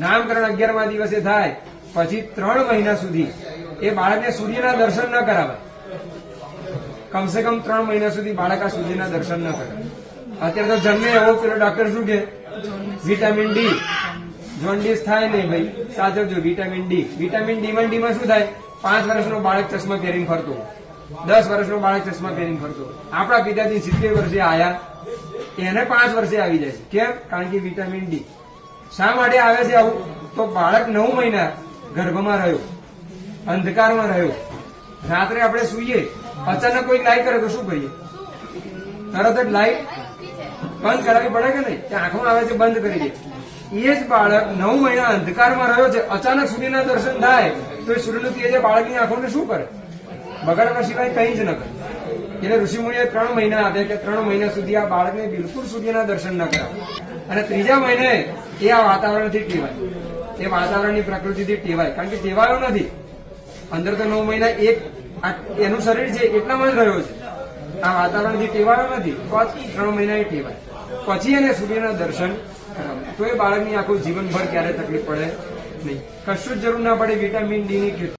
નામકરણ 11મા દિવસે થાય પછી 3 મહિના સુધી એ બાળકને સૂર્યના દર્શન ન કરાવે. કમસે કમ 3 મહિના સુધી બાળક આ સૂર્યના દર્શન ન કરે. અત્યારે તો જન્મે એવો પેલો ડોક્ટર શું કે વિટામિન ડી, જોન્ડિસ થાય નહીં ભાઈ, સાચવજો. વિટામિન ડી માં શું થાય? 5 વર્ષનો બાળક ચશ્મા પહેરીને ફરતો, 10 વર્ષનો બાળક ચશ્મા પહેરીને ફરતો. આપણા પિતાજી 70 વર્ષે આયા, એને 5 વર્ષે આવી જાય છે. કેમ? કારણ કે વિટામિન ડી. શા માટે આવે છે આવું? તો બાળક 9 મહિના ગર્ભમાં રહ્યો, અંધકારમાં રહ્યો. રાત્રે આપણે સૂઈએ, અચાનક કોઈ લાઈટ કરે તો શું કરીએ? તરત જ લાઈટ બંધ કરાવવી પડે કે નહીં? આંખમાં આવે છે, બંધ કરી દે. એ જ બાળક 9 મહિના અંધકારમાં રહ્યો છે, અચાનક સૂર્યના દર્શન થાય તો એ સૂર્યનું તેજ બાળકની આંખોને શું કરે? બગાડવા સિવાય કંઈ જ ન કરે. એટલે ઋષિમુનિએ 3 મહિના આપ્યા કે 3 મહિના સુધી આ બાળકને બિલકુલ સૂર્યના દર્શન ન કરાવે. અને 3જા મહિને એ આ વાતાવરણથી ટેવાય, એ વાતાવરણની પ્રકૃતિથી ટેવાય. કારણ કે ટેવાયો નથી, અંદર તો 9 મહિના એનું શરીર છે એટલામાં જ રહ્યો છે, આ વાતાવરણથી ટેવાયો નથી. તો આ 3 મહિના એ ટેવાય, પછી એને સૂર્યના દર્શન કરાવે. તો એ બાળકની આખું જીવનભર ક્યારે તકલીફ પડે નહીં, કશું જ જરૂર ના પડે. વિટામિન ડી ની